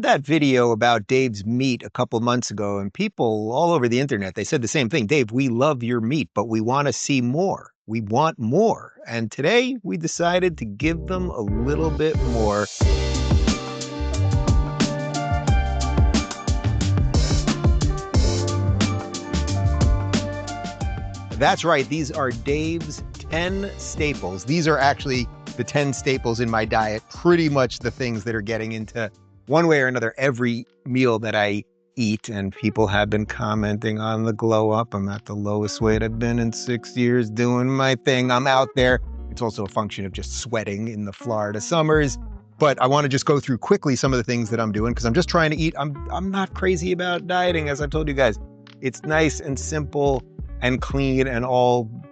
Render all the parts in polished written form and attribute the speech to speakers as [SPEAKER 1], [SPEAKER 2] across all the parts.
[SPEAKER 1] That video about Dave's meat a couple months ago, and people all over the internet, they said the same thing. Dave, we love your meat, but we want to see more. We want more. And today we decided to give them a little bit more. That's right. These are Dave's 10 staples. These are actually the 10 staples in my diet, pretty much the things that are getting into one way or another every meal that I eat. And people have been commenting on the glow up. I'm at the lowest weight I've been in 6 years doing my thing. I'm out there. It's also a function of just sweating in the Florida summers. But I want to just go through quickly some of the things that I'm doing because I'm just trying to eat. I'm not crazy about dieting, as I've told you guys. It's nice and simple and clean and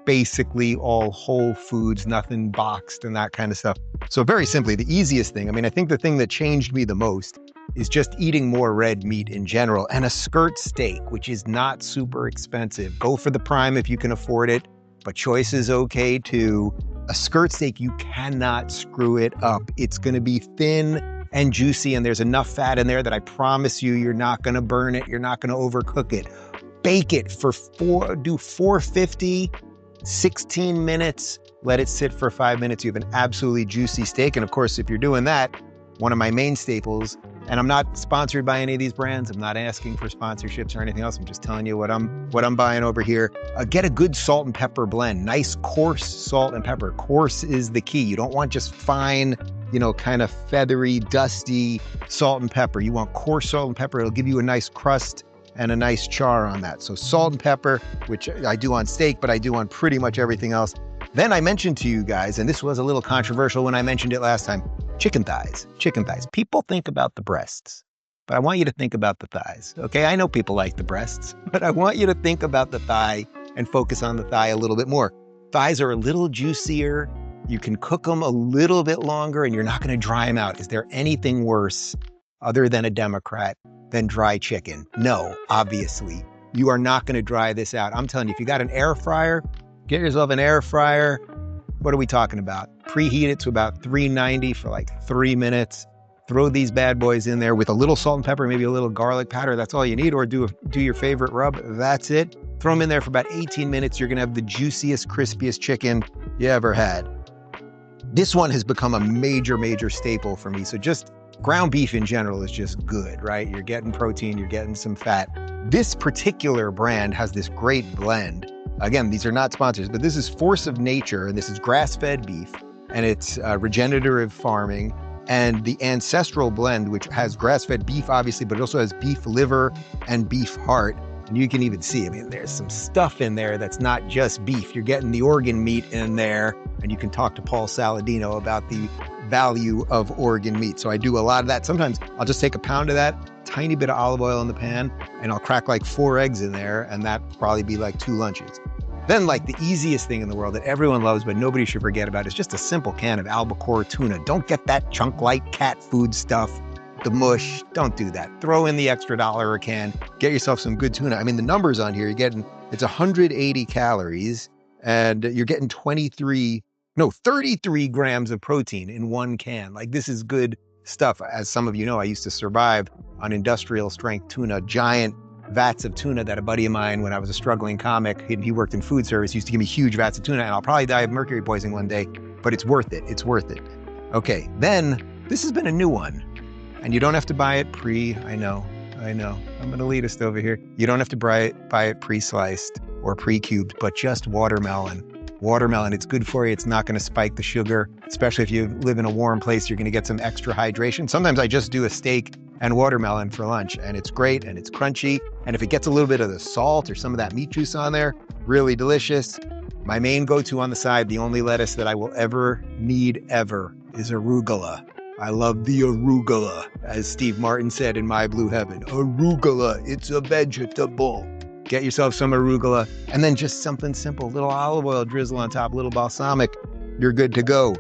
[SPEAKER 1] basically all whole foods, nothing boxed and that kind of stuff. So very simply, the easiest thing, I think the thing that changed me the most is just eating more red meat in general and a skirt steak, which is not super expensive. Go for the prime if you can afford it, but choice is okay too. A skirt steak, you cannot screw it up. It's gonna be thin and juicy and there's enough fat in there that I promise you, you're not gonna burn it, you're not gonna overcook it. Bake it for 450, 16 minutes, let it sit for 5 minutes. You have an absolutely juicy steak. And of course, if you're doing that, one of my main staples, and I'm not sponsored by any of these brands. I'm not asking for sponsorships or anything else. I'm just telling you what I'm buying over here. Get a good salt and pepper blend, nice coarse salt and pepper. Coarse is the key. You don't want just fine, kind of feathery, dusty salt and pepper. You want coarse salt and pepper. It'll give you a nice crust and a nice char on that. So salt and pepper, which I do on steak, but I do on pretty much everything else. Then I mentioned to you guys, and this was a little controversial when I mentioned it last time, chicken thighs. People think about the breasts, but I want you to think about the thighs, okay? I know people like the breasts, but I want you to think about the thigh and focus on the thigh a little bit more. Thighs are a little juicier. You can cook them a little bit longer and you're not gonna dry them out. Is there anything worse other than a Democrat than dry chicken? No, obviously. You are not gonna dry this out. I'm telling you, if you got an air fryer, get yourself an air fryer. What are we talking about? Preheat it to about 390 for like 3 minutes. Throw these bad boys in there with a little salt and pepper, maybe a little garlic powder. That's all you need, or do your favorite rub. That's it. Throw them in there for about 18 minutes. You're gonna have the juiciest, crispiest chicken you ever had. This one has become a major, major staple for me. So just ground beef in general is just good, right? You're getting protein, you're getting some fat. This particular brand has this great blend. Again, these are not sponsors, but this is Force of Nature, and this is grass-fed beef, and it's regenerative farming, and the Ancestral blend, which has grass-fed beef, obviously, but it also has beef liver and beef heart. And you can even see, there's some stuff in there that's not just beef. You're getting the organ meat in there, and you can talk to Paul Saladino about the value of organ meat. So I do a lot of that. Sometimes I'll just take a pound of that, tiny bit of olive oil in the pan, and I'll crack like 4 eggs in there, and that'll probably be like 2 lunches. Then like the easiest thing in the world that everyone loves, but nobody should forget about is just a simple can of albacore tuna. Don't get that chunk-like cat food stuff, the mush. Don't do that. Throw in the extra $1 a can. Get yourself some good tuna. The numbers on here, it's 180 calories, and you're getting 33 grams of protein in 1 can. Like, this is good stuff. As some of you know, I used to survive on industrial strength tuna, giant vats of tuna that a buddy of mine, when I was a struggling comic, he worked in food service, used to give me huge vats of tuna, and I'll probably die of mercury poisoning one day, but it's worth it. It's worth it. Okay, then this has been a new one, and you don't have to buy it I know. I'm an elitist over here. You don't have to buy it pre-sliced or pre-cubed, but just watermelon. Watermelon, it's good for you. It's not going to spike the sugar, especially if you live in a warm place. You're going to get some extra hydration. Sometimes I just do a steak and watermelon for lunch, and it's great and it's crunchy. And if it gets a little bit of the salt or some of that meat juice on there, really delicious. My main go-to on the side, the only lettuce that I will ever need ever, is arugula. I love the arugula, as Steve Martin said in My Blue Heaven. Arugula, it's a vegetable. Get yourself some arugula, and then just something simple, little olive oil drizzle on top, a little balsamic, you're good to go.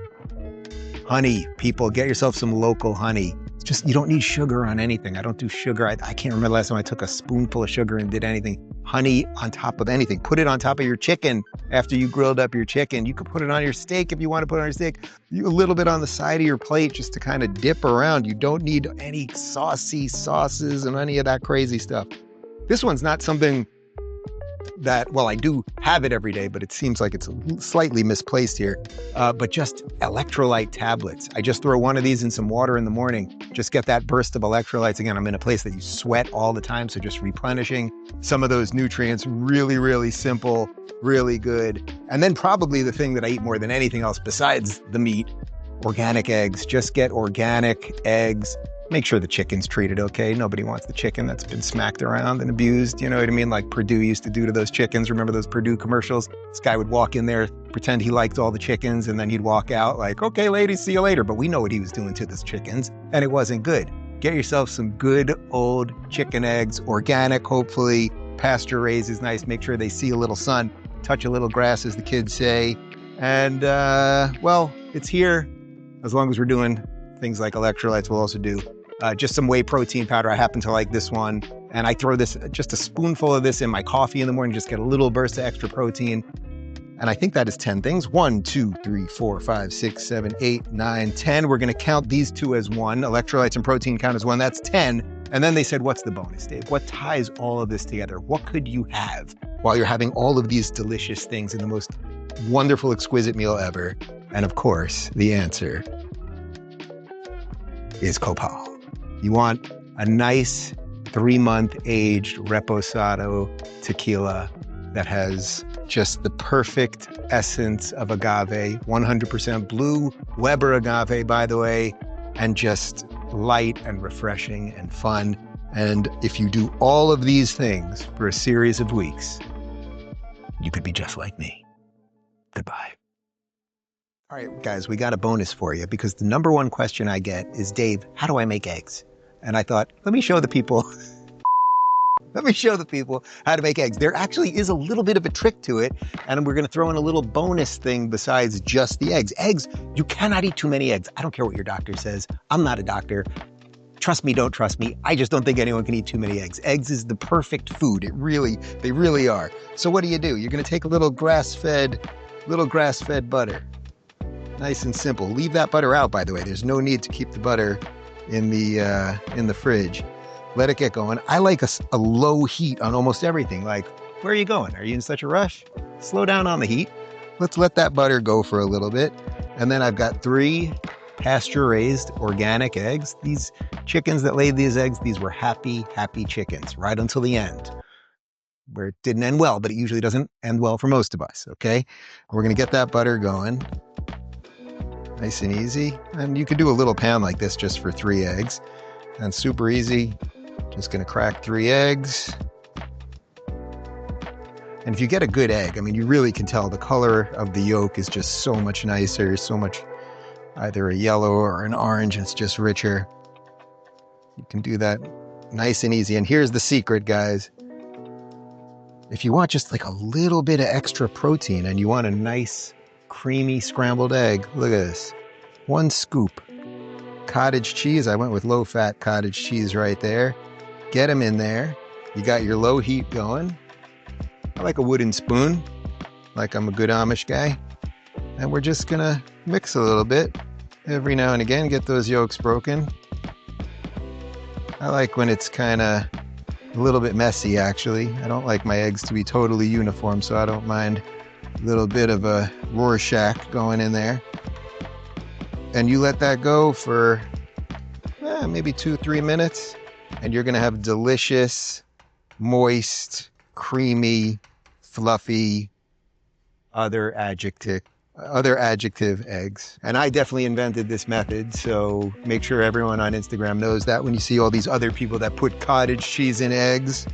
[SPEAKER 1] Honey, people, get yourself some local honey. Just, you don't need sugar on anything. I don't do sugar. I can't remember the last time I took a spoonful of sugar and did anything. Honey on top of anything. Put it on top of your chicken after you grilled up your chicken. You could put it on your steak if you want to put it on your steak. A little bit on the side of your plate just to kind of dip around. You don't need any saucy sauces and any of that crazy stuff. This one's not something that, well, I do have it every day, but it seems like it's slightly misplaced here. But just electrolyte tablets. I just throw one of these in some water in the morning, just get that burst of electrolytes. Again, I'm in a place that you sweat all the time, so just replenishing some of those nutrients. Really, really simple, really good. And then probably the thing that I eat more than anything else besides the meat, organic eggs. Just get organic eggs. Make sure the chicken's treated okay. Nobody wants the chicken that's been smacked around and abused. You know what I mean? Like Purdue used to do to those chickens. Remember those Purdue commercials? This guy would walk in there, pretend he liked all the chickens, and then he'd walk out like, okay, ladies, see you later. But we know what he was doing to those chickens, and it wasn't good. Get yourself some good old chicken eggs, organic, hopefully. Pasture raised is nice. Make sure they see a little sun, touch a little grass, as the kids say. And, well, it's here. As long as we're doing things like electrolytes, we'll also do just some whey protein powder. I happen to like this one. And I throw this, just a spoonful of this in my coffee in the morning, just get a little burst of extra protein. And I think that is 10 things. 1, 2, 3, 4, 5, 6, 7, 8, 9, 10. We're going to count these two as one. Electrolytes and protein count as one. That's 10. And then they said, what's the bonus, Dave? What ties all of this together? What could you have while you're having all of these delicious things in the most wonderful, exquisite meal ever? And of course, the answer is copal. You want a nice 3-month aged reposado tequila that has just the perfect essence of agave, 100% blue Weber agave, by the way, and just light and refreshing and fun. And if you do all of these things for a series of weeks, you could be just like me. Goodbye. All right, guys, we got a bonus for you because the number one question I get is, Dave, how do I make eggs? And I thought, let me show the people how to make eggs. There actually is a little bit of a trick to it, and we're gonna throw in a little bonus thing besides just the eggs. Eggs, you cannot eat too many eggs. I don't care what your doctor says. I'm not a doctor. Trust me, don't trust me. I just don't think anyone can eat too many eggs. Eggs is the perfect food. They really are. So what do? You're gonna take a little grass-fed butter. Nice and simple. Leave that butter out, by the way. There's no need to keep the butter in the fridge. Let it get going. I like a low heat on almost everything. Like, where are you going? Are you in such a rush? Slow down on the heat. Let's let that butter go for a little bit. And then I've got 3 pasture-raised organic eggs. These chickens that laid these eggs, these were happy, happy chickens right until the end, where it didn't end well, but it usually doesn't end well for most of us, okay? We're gonna get that butter going. Nice and easy. And you could do a little pan like this just for 3 eggs. And super easy. Just gonna crack 3 eggs. And if you get a good egg, I mean, you really can tell the color of the yolk is just so much nicer, so much either a yellow or an orange. It's just richer. You can do that nice and easy. And here's the secret, guys. If you want just like a little bit of extra protein and you want a nice creamy scrambled egg, look at this. 1 scoop. Cottage cheese. I went with low-fat cottage cheese right there. Get them in there. You got your low heat going. I like a wooden spoon, like I'm a good Amish guy. And we're just gonna mix a little bit every now and again, get those yolks broken. I like when it's kind of a little bit messy, actually. I don't like my eggs to be totally uniform, so I don't mind a little bit of a Rorschach going in there. And you let that go for maybe 2-3 minutes, and you're gonna have delicious, moist, creamy, fluffy, other adjective eggs. And I definitely invented this method, so make sure everyone on Instagram knows that when you see all these other people that put cottage cheese in eggs,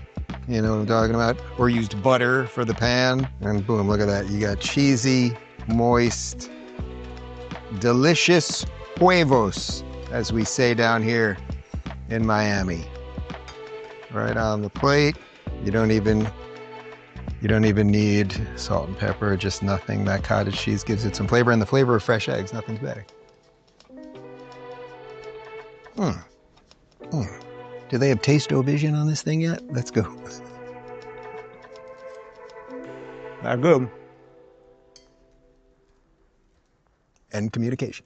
[SPEAKER 1] you know what I'm talking about, or used butter for the pan, and boom, look at that. You got cheesy, moist, delicious huevos, as we say down here in Miami. Right on the plate. You don't even need salt and pepper, just nothing. That cottage cheese gives it some flavor, and the flavor of fresh eggs, nothing's better. Do they have taste-o-vision on this thing yet? Let's go. Not good. End communication.